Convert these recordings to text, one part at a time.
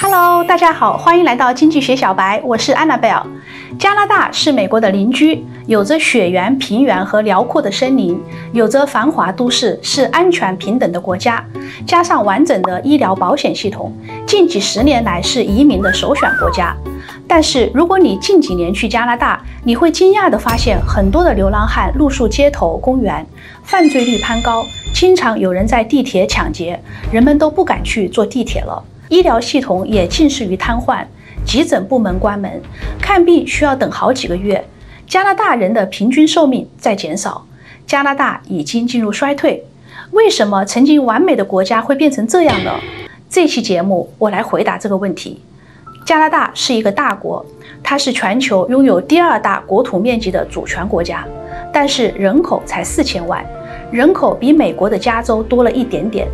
Hello， 大家好，欢迎来到经济学小白，我是 Annabelle。加拿大是美国的邻居，有着雪原、平原和辽阔的森林，有着繁华都市，是安全平等的国家，加上完整的医疗保险系统，近几十年来是移民的首选国家。但是如果你近几年去加拿大，你会惊讶地发现很多的流浪汉露宿街头、公园，犯罪率攀高，经常有人在地铁抢劫，人们都不敢去坐地铁了。医疗系统也近似于瘫痪，急诊部门关门，看病需要等好几个月。加拿大人的平均寿命在减少，加拿大已经进入衰退。为什么曾经完美的国家会变成这样呢？这期节目我来回答这个问题。加拿大是一个大国，它是全球拥有第二大国土面积的主权国家，但是人口才4000万，人口比美国的加州多了一点点。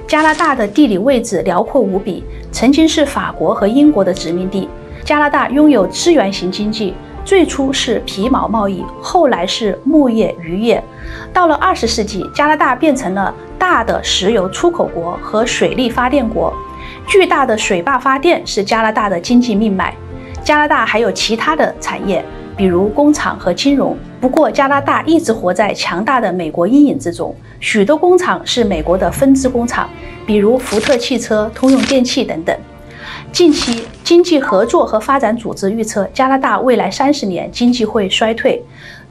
加拿大的地理位置辽阔无比，曾经是法国和英国的殖民地。加拿大拥有资源型经济，最初是皮毛贸易，后来是牧业、渔业。到了20世纪，加拿大变成了大的石油出口国和水力发电国。巨大的水坝发电是加拿大的经济命脉。加拿大还有其他的产业，比如工厂和金融。不过加拿大一直活在强大的美国阴影之中，许多工厂是美国的分支工厂，比如福特汽车、通用电气等等。近期经济合作和发展组织预测，加拿大未来30年经济会衰退，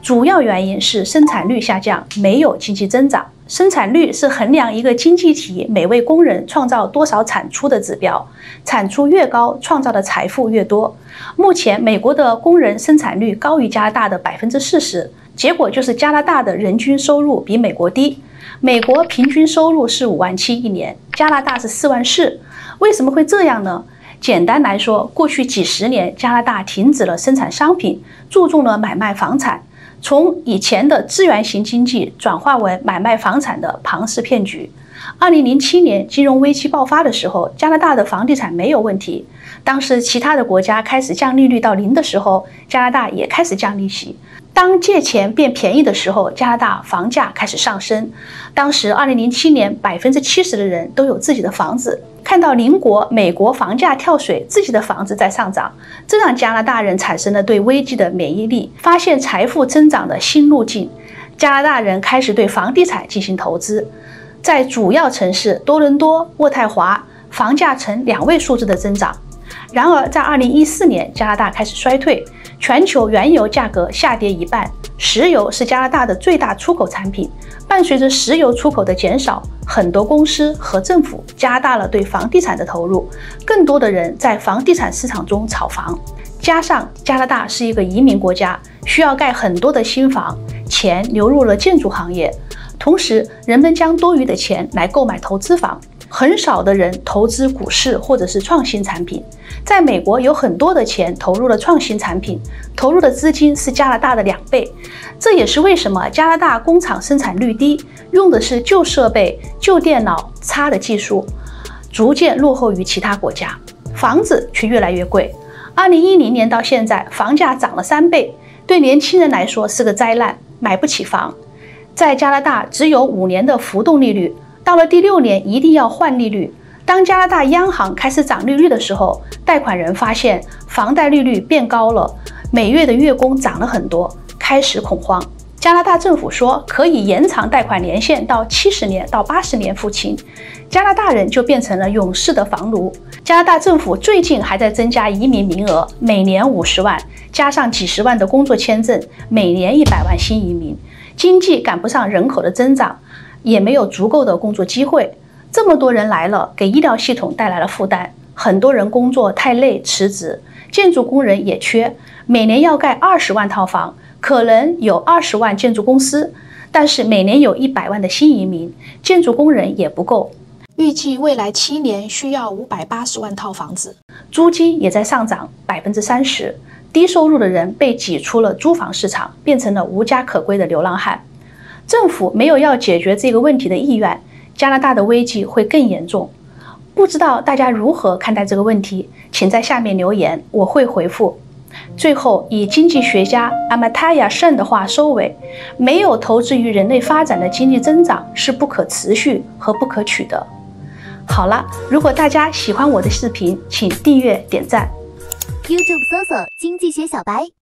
主要原因是生产率下降，没有经济增长。生产率是衡量一个经济体每位工人创造多少产出的指标，产出越高，创造的财富越多。目前美国的工人生产率高于加拿大的40%，结果就是加拿大的人均收入比美国低。美国平均收入是5万7一年，加拿大是4万4。为什么会这样呢？简单来说，过去几十年加拿大停止了生产商品，注重了买卖房产，从以前的资源型经济转化为买卖房产的庞氏骗局。2007年金融危机爆发的时候，加拿大的房地产没有问题。当时其他的国家开始降利率到0的时候，加拿大也开始降利息。当借钱变便宜的时候，加拿大房价开始上升。当时2007年70%的人都有自己的房子。看到邻国美国房价跳水，自己的房子在上涨，这让加拿大人产生了对危机的免疫力，发现财富增长的新路径。加拿大人开始对房地产进行投资，在主要城市多伦多、渥太华，房价呈2位数字的增长。然而在2014年，加拿大开始衰退，全球原油价格下跌一半，石油是加拿大的最大出口产品。伴随着石油出口的减少，很多公司和政府加大了对房地产的投入，更多的人在房地产市场中炒房。加上加拿大是一个移民国家，需要盖很多的新房，钱流入了建筑行业，同时人们将多余的钱来购买投资房。很少的人投资股市或者是创新产品。在美国有很多的钱投入了创新产品，投入的资金是加拿大的2倍。这也是为什么加拿大工厂生产率低，用的是旧设备、旧电脑、差的技术，逐渐落后于其他国家。房子却越来越贵。2010年到现在，房价涨了3倍，对年轻人来说是个灾难，买不起房。在加拿大只有5年的浮动利率，到了第6年一定要换利率。当加拿大央行开始涨利率的时候，贷款人发现房贷利率变高了，每月的月供涨了很多，开始恐慌。加拿大政府说可以延长贷款年限到70年到80年付清，加拿大人就变成了勇士的房奴。加拿大政府最近还在增加移民名额，每年50万，加上几十万的工作签证，每年100万新移民。经济赶不上人口的增长，也没有足够的工作机会。这么多人来了，给医疗系统带来了负担，很多人工作太累辞职，建筑工人也缺，每年要盖20万套房，可能有20万建筑公司，但是每年有100万的新移民，建筑工人也不够。预计未来7年需要580万套房子，租金也在上涨30%，低收入的人被挤出了租房市场，变成了无家可归的流浪汉。政府没有要解决这个问题的意愿，加拿大的危机会更严重。不知道大家如何看待这个问题，请在下面留言，我会回复。最后，以经济学家Amartya Sen的话收尾：没有投资于人类发展的经济增长是不可持续和不可取的。好了，如果大家喜欢我的视频，请订阅点赞。YouTube 搜索经济学小白。